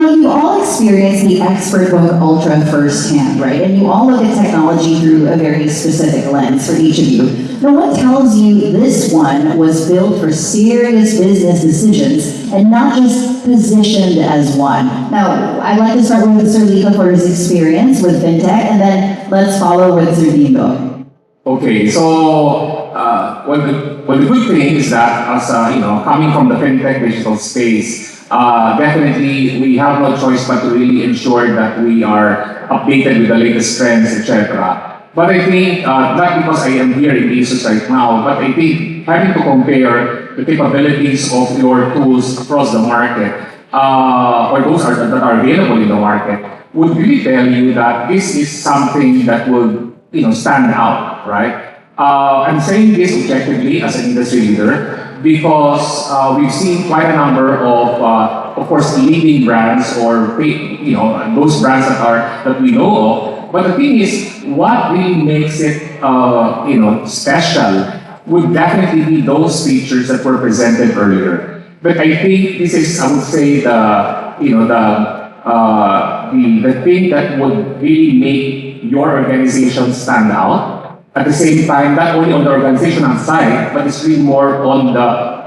You all experience the ExpertBook Ultra firsthand, right? And you all look at technology through a very specific lens for each of you. Now, what tells you this one was built for serious business decisions and not just positioned as one? Now, I'd like to start with Sir Lito for his experience with FinTech, and then let's follow with Sir Dingo. Okay, so the good thing is that as coming from the fintech digital space, definitely we have no choice but to really ensure that we are updated with the latest trends, etc. But I think not because I am here in ASUS right now, but I think having to compare the capabilities of your tools across the market, or those that are available in the market, would really tell you that this is something that will stand out, right? I'm saying this objectively as an industry leader because we've seen quite a number of course, leading brands or those brands that we know of. But the thing is, what really makes it special would definitely be those features that were presented earlier. But I think this is, I would say, the thing that would really make your organization stand out. At the same time, not only on the organizational side, but it's really more on the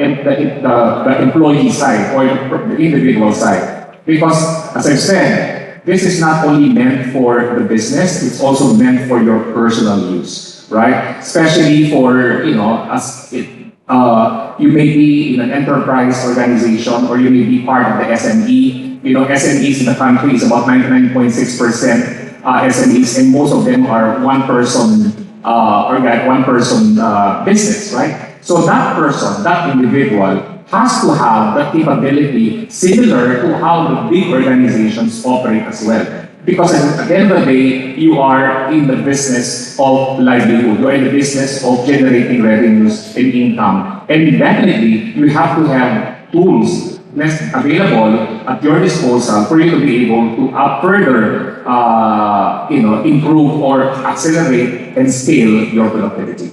employee side or the individual side. Because, as I've said, this is not only meant for the business, it's also meant for your personal use, right? Especially for, as you may be in an enterprise organization or you may be part of the SME. SMEs in the country is about 99.6% SMEs, and most of them are one-person business, right? So that person, that individual, has to have that capability similar to how the big organizations operate as well. Because at the end of the day, you are in the business of livelihood. You are in the business of generating revenues and income. And definitely, you have to have tools available at your disposal for you to be able to further improve or accelerate and scale your productivity.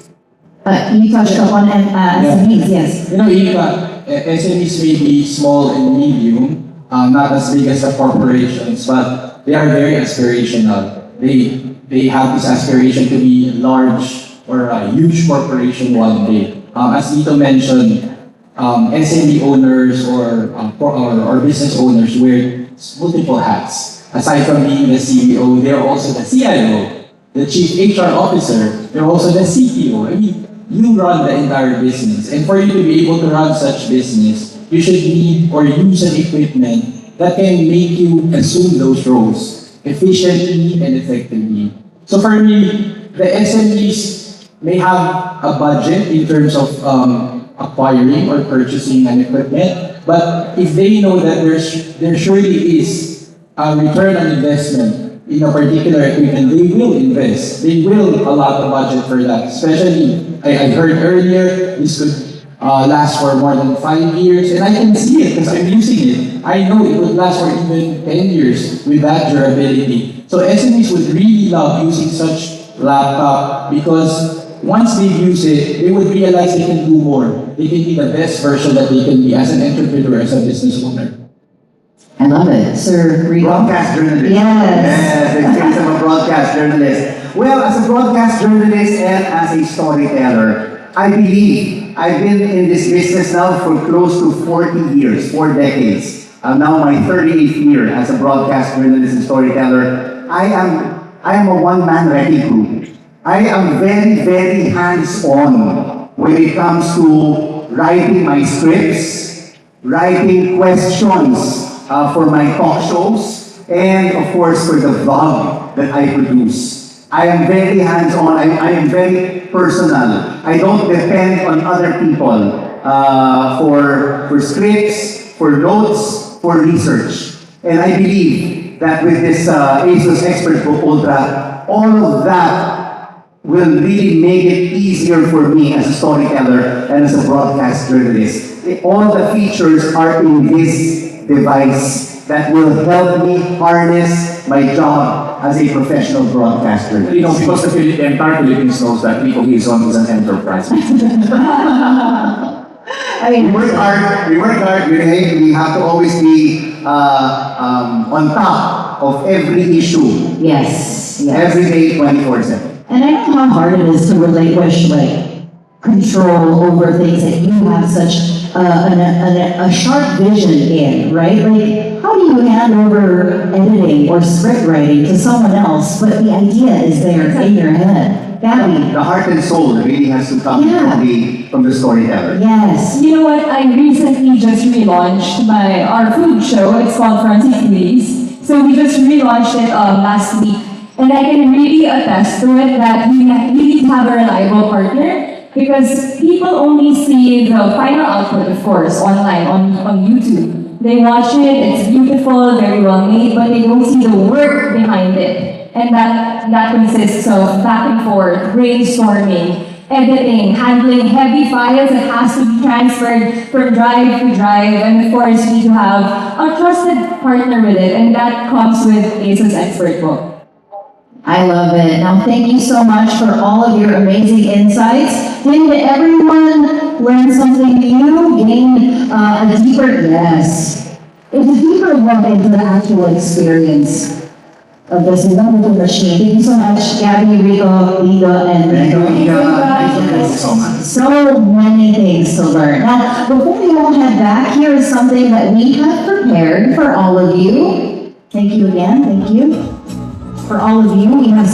You touched upon SMEs, yes. SMEs may be small and medium, not as big as the corporations, but they are very aspirational. They have this aspiration to be large or a huge corporation one day. As Lito mentioned, SME owners or business owners wear multiple hats. Aside from being the CEO, they're also the CIO, the Chief HR Officer, they're also the CTO. I mean, you run the entire business. And for you to be able to run such business, you should need or use an equipment that can make you assume those roles efficiently and effectively. So for me, the SMEs may have a budget in terms of acquiring or purchasing an equipment, but if they know that there surely is a return on investment in a particular equipment, they will invest. They will allot a budget for that. Especially, I heard earlier, this could last for more than 5 years, and I can see it because I'm using it. I know it would last for even 10 years with that durability. So SMEs would really love using such laptop because once they use it, they would realize they can do more. They can be the best version that they can be as an entrepreneur, as a business owner. I love it. Sir Rico? Broadcast journalist. Yes. Yes, I'm a broadcast journalist. Well, as a broadcast journalist and as a storyteller, I believe I've been in this business now for close to 40 years, 4 decades. I'm now my 38th year as a broadcast journalist and storyteller. I am a one-man wrecking crew. I am very, very hands-on when it comes to writing my scripts, writing questions for my talk shows, and of course for the vlog that I produce. I am very hands-on, I am very personal. I don't depend on other people for scripts, for notes, for research. And I believe that with this ASUS ExpertBook Ultra, all of that will really make it easier for me as a storyteller and as a broadcast journalist. All the features are in this device that will help me harness my job as a professional broadcaster. Because the entire Philippines knows that Rico Hizon is an enterprise. We work hard, we have to always be on top of every issue, Yes, yes. every day, 24/7. And I know how hard it is to relinquish like control over things that you have such a sharp vision in, right? Like, how do you hand over editing or script writing to someone else, but the idea is there in your head? Gabby, The heart and soul really has to come Yeah. from the storyteller. yes. You know what? I recently just relaunched our food show. It's called Francie Foodies. So we just relaunched it last week. And I can really attest to it that we need to have a reliable partner because people only see the final output, of course, online, on YouTube. They watch it, it's beautiful, very well made, but they don't see the work behind it. And that consists of back and forth, brainstorming, editing, handling heavy files that has to be transferred from drive to drive, and of course we need to have a trusted partner with it, and that comes with ACES Expert Book. I love it. Now, thank you so much for all of your amazing insights. Did everyone learn something new? Gain a deeper, yes, a deeper look into the actual experience of this wonderful machine. Thank you so much, Gabby, Rico, Liga, and Thank you, Rico. Ika. Thank you so much. So many things to learn. Now, before we all head back, here is something that we have prepared for all of you. Thank you again. Thank you. For all of you, we have